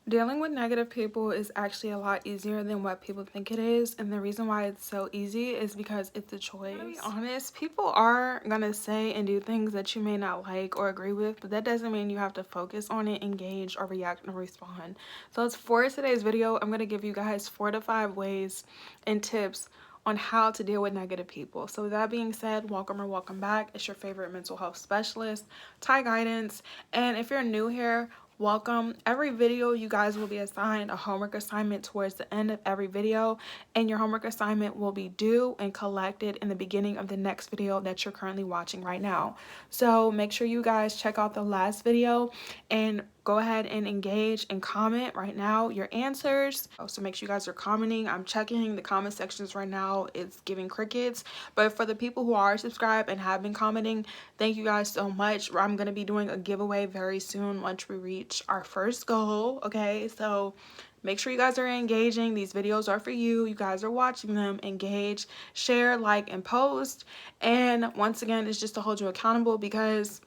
Dealing with negative people is actually a lot easier than what people think it is, and the reason why it's so easy is because it's a choice. To be honest, people are gonna say and do things that you may not like or agree with, but that doesn't mean you have to focus on it, engage, or react or respond. So for today's video, I'm gonna give you guys 4 to 5 ways and tips on how to deal with negative people. So with that being said, welcome or welcome back. It's your favorite mental health specialist, Ty Guidance, and if you're new here, welcome. Every video you guys will be assigned a homework assignment towards the end of every video, and your homework assignment will be due and collected in the beginning of the next video that you're currently watching right now. So make sure you guys check out the last video and go ahead and engage and comment right now your answers. So make sure you guys are commenting. I'm checking the comment sections right now. It's giving crickets, but for the people who are subscribed and have been commenting, thank you guys so much. I'm going to be doing a giveaway very soon once we reach our first goal. Okay, so make sure you guys are engaging. These videos are for you. You guys are watching them. Engage, share, like, and post. And once again, it's just to hold you accountable, because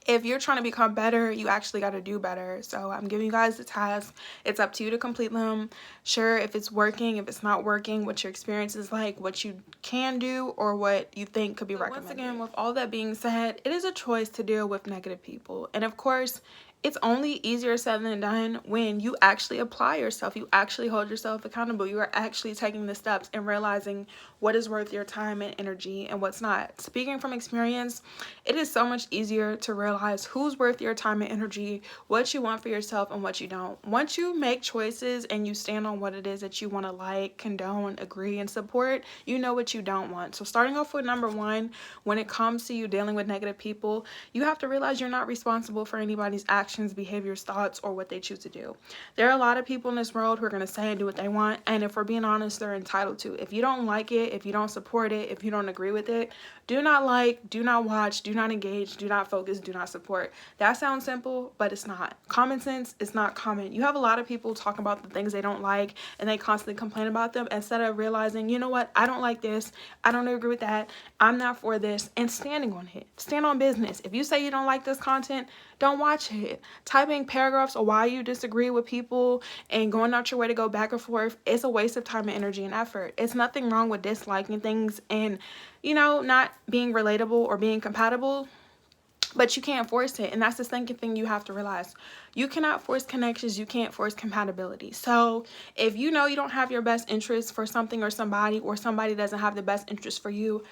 if you're trying to become better, you actually got to do better. So I'm giving you guys the task. It's up to you to complete them. Sure, if it's working, if it's not working, what your experience is like, what you can do, or what you think could be recommended. Once again, with all that being said, it is a choice to deal with negative people. And of course, it's only easier said than done when you actually apply yourself. You actually hold yourself accountable. You are actually taking the steps and realizing what is worth your time and energy and what's not. Speaking from experience, it is so much easier to realize who's worth your time and energy, what you want for yourself and what you don't. Once you make choices and you stand on what it is that you want to like, condone, agree, and support, you know what you don't want. So starting off with number 1, when it comes to you dealing with negative people, you have to realize you're not responsible for anybody's actions, behaviors, thoughts, or what they choose to do. There are a lot of people in this world who are going to say and do what they want, and if we're being honest, they're entitled to. If you don't like it, if you don't support it, if you don't agree with it, do not like, do not watch, do not engage, do not focus, do not support. That sounds simple, but it's not. Common sense is not common. You have a lot of people talking about the things they don't like, and they constantly complain about them instead of realizing, you know what, I don't like this, I don't agree with that, I'm not for this, and standing on it. Stand on business. If you say you don't like this content, don't watch it. Typing paragraphs of why you disagree with people and going out your way to go back and forth, it's a waste of time and energy and effort. It's nothing wrong with disliking things and, you know, not being relatable or being compatible, but you can't force it. And that's the second thing you have to realize. You cannot force connections. You can't force compatibility. So if you know you don't have your best interest for something or somebody doesn't have the best interest for you,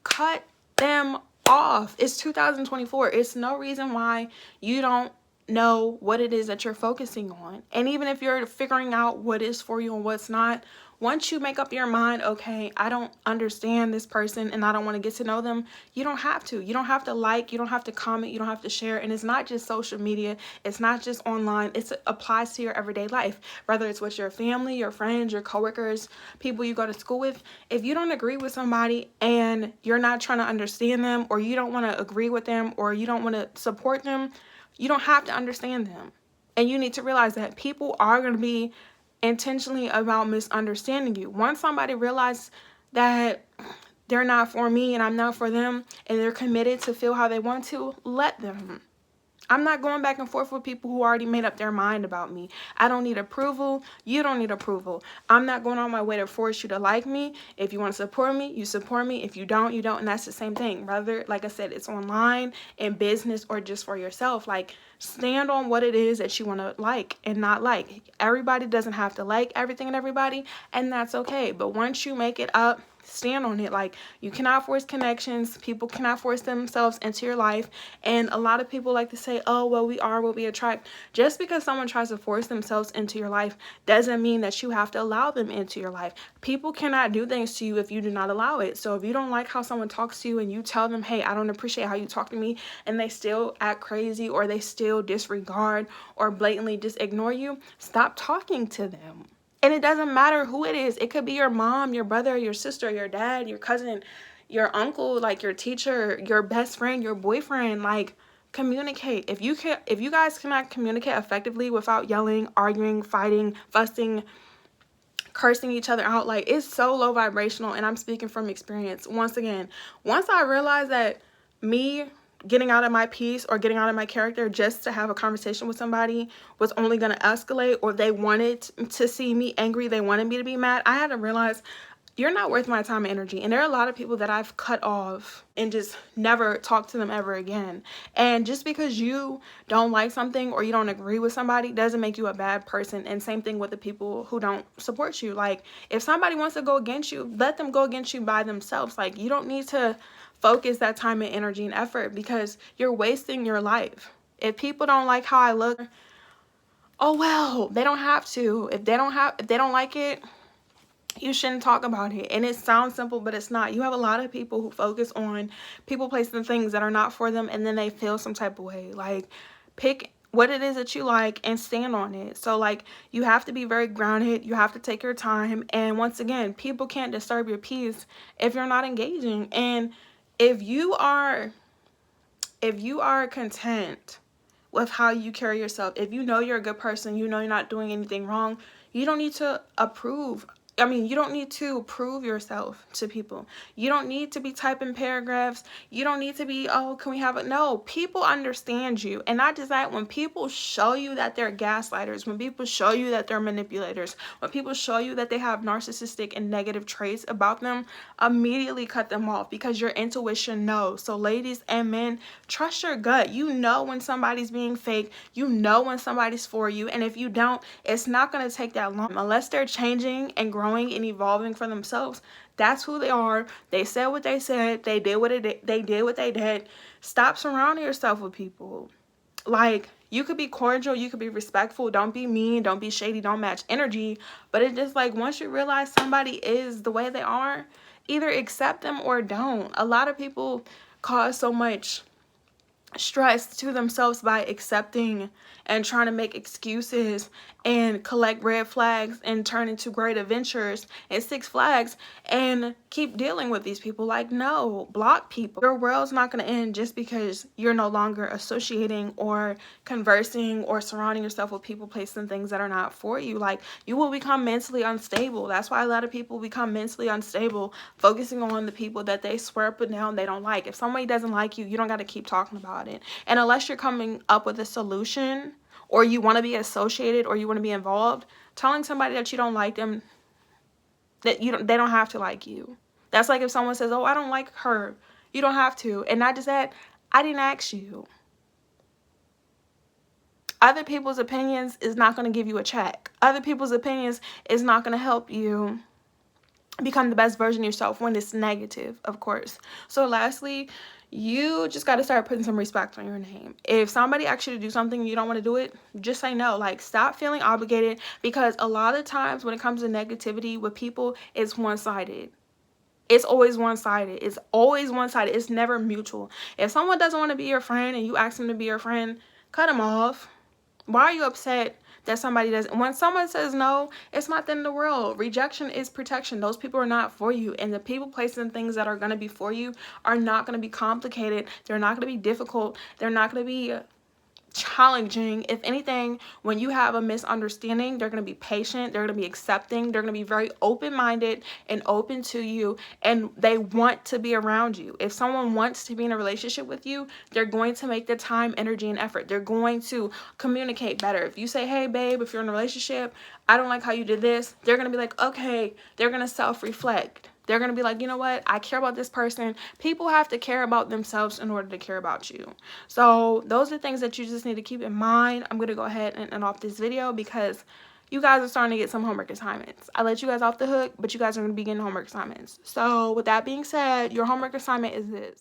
cut them off. It's 2024. It's no reason why you don't know what it is that you're focusing on. And even if you're figuring out what is for you and what's not, once you make up your mind, okay, I don't understand this person and I don't want to get to know them, you don't have to. You don't have to like, you don't have to comment, you don't have to share. And it's not just social media. It's not just online. It applies to your everyday life, whether it's with your family, your friends, your coworkers, people you go to school with. If you don't agree with somebody and you're not trying to understand them, or you don't want to agree with them, or you don't want to support them, you don't have to understand them. And you need to realize that people are going to be intentionally about misunderstanding you. Once somebody realizes that they're not for me and I'm not for them, and they're committed to feel how they want to, let them. I'm not going back and forth with people who already made up their mind about me. I don't need approval. You don't need approval. I'm not going on my way to force you to like me. If you want to support me, you support me. If you don't, you don't. And that's the same thing. Whether, like I said, it's online, in business, or just for yourself. Like, stand on what it is that you want to like and not like. Everybody doesn't have to like everything and everybody, and that's okay. But once you make it up, stand on it. Like, you cannot force connections. People cannot force themselves into your life. And a lot of people like to say, oh, well, we are what we attract. Just because someone tries to force themselves into your life doesn't mean that you have to allow them into your life. People cannot do things to you if you do not allow it. So if you don't like how someone talks to you and you tell them, hey, I don't appreciate how you talk to me, and they still act crazy, or they still disregard or blatantly just ignore you, stop talking to them. And it doesn't matter who it is. It could be your mom, your brother, your sister, your dad, your cousin, your uncle, like your teacher, your best friend, your boyfriend. Like, communicate. If you guys cannot communicate effectively without yelling, arguing, fighting, fussing, cursing each other out, like, it's so low vibrational. And I'm speaking from experience. Once again, once I realized that me getting out of my piece or getting out of my character just to have a conversation with somebody was only going to escalate, or they wanted to see me angry, they wanted me to be mad, I had to realize you're not worth my time and energy. And there are a lot of people that I've cut off and just never talked to them ever again. And just because you don't like something or you don't agree with somebody doesn't make you a bad person. And same thing with the people who don't support you. Like, if somebody wants to go against you, let them go against you by themselves. Like, you don't need to focus that time and energy and effort, because you're wasting your life. If people don't like how I look, oh well, they don't have to. If they don't like it, you shouldn't talk about it. And it sounds simple, but it's not. You have a lot of people who focus on people, placing things that are not for them, and then they feel some type of way. Like, pick what it is that you like and stand on it. So like, you have to be very grounded. You have to take your time. And once again, people can't disturb your peace if you're not engaging. And if you are content with how you carry yourself, if you know you're a good person, you know you're not doing anything wrong, you don't need to you don't need to prove yourself to people. You don't need to be typing paragraphs. You don't need to be, oh, can we have it? No, people understand you. And not just that, when people show you that they're gaslighters, when people show you that they're manipulators, when people show you that they have narcissistic and negative traits about them, immediately cut them off, because your intuition knows. So ladies and men, trust your gut. You know when somebody's being fake. You know when somebody's for you. And if you don't, it's not going to take that long. Unless they're changing and growing and evolving for themselves, that's who they are. They said what they said. They did what they did. Stop surrounding yourself with people. Like, you could be cordial, you could be respectful, don't be mean, don't be shady, don't match energy. But it's just like, once you realize somebody is the way they are, either accept them or don't. A lot of people cause so much stress to themselves by accepting and trying to make excuses and collect red flags and turn into Great Adventures and Six Flags and keep dealing with these people. Like, no, block people. Your world's not going to end just because you're no longer associating or conversing or surrounding yourself with people, placing things that are not for you. Like, you will become mentally unstable. That's why a lot of people become mentally unstable, focusing on the people that they swear up and down they don't like. If somebody doesn't like you, you don't got to keep talking about it. And unless you're coming up with a solution, or you want to be associated, or you want to be involved, telling somebody that you don't like them, that they don't have to like you. That's like if someone says, oh, I don't like her. You don't have to. And not just that, I didn't ask you. Other people's opinions is not going to give you a check. Other people's opinions is not going to help you become the best version of yourself when it's negative, of course. So lastly, you just got to start putting some respect on your name. If somebody asks you to do something and you don't want to do it, just say no. Like, stop feeling obligated, because a lot of times when it comes to negativity with people, it's one-sided. It's always one-sided. It's always one-sided. It's never mutual. If someone doesn't want to be your friend and you ask them to be your friend, cut them off. Why are you upset that somebody doesn't? When someone says no, it's not the end of the world. Rejection is protection. Those people are not for you. And the people placing things that are going to be for you are not going to be complicated. They're not going to be difficult. They're not going to be challenging. If anything, when you have a misunderstanding, they're going to be patient, they're going to be accepting, they're going to be very open-minded and open to you, and they want to be around you. If someone wants to be in a relationship with you, they're going to make the time, energy, and effort. They're going to communicate better. If you say, hey babe, if you're in a relationship, I don't like how you did this, they're going to be like, okay. They're going to self-reflect. They're going to be like, you know what? I care about this person. People have to care about themselves in order to care about you. So those are things that you just need to keep in mind. I'm going to go ahead and end off this video because you guys are starting to get some homework assignments. I let you guys off the hook, but you guys are going to be getting homework assignments. So with that being said, your homework assignment is this.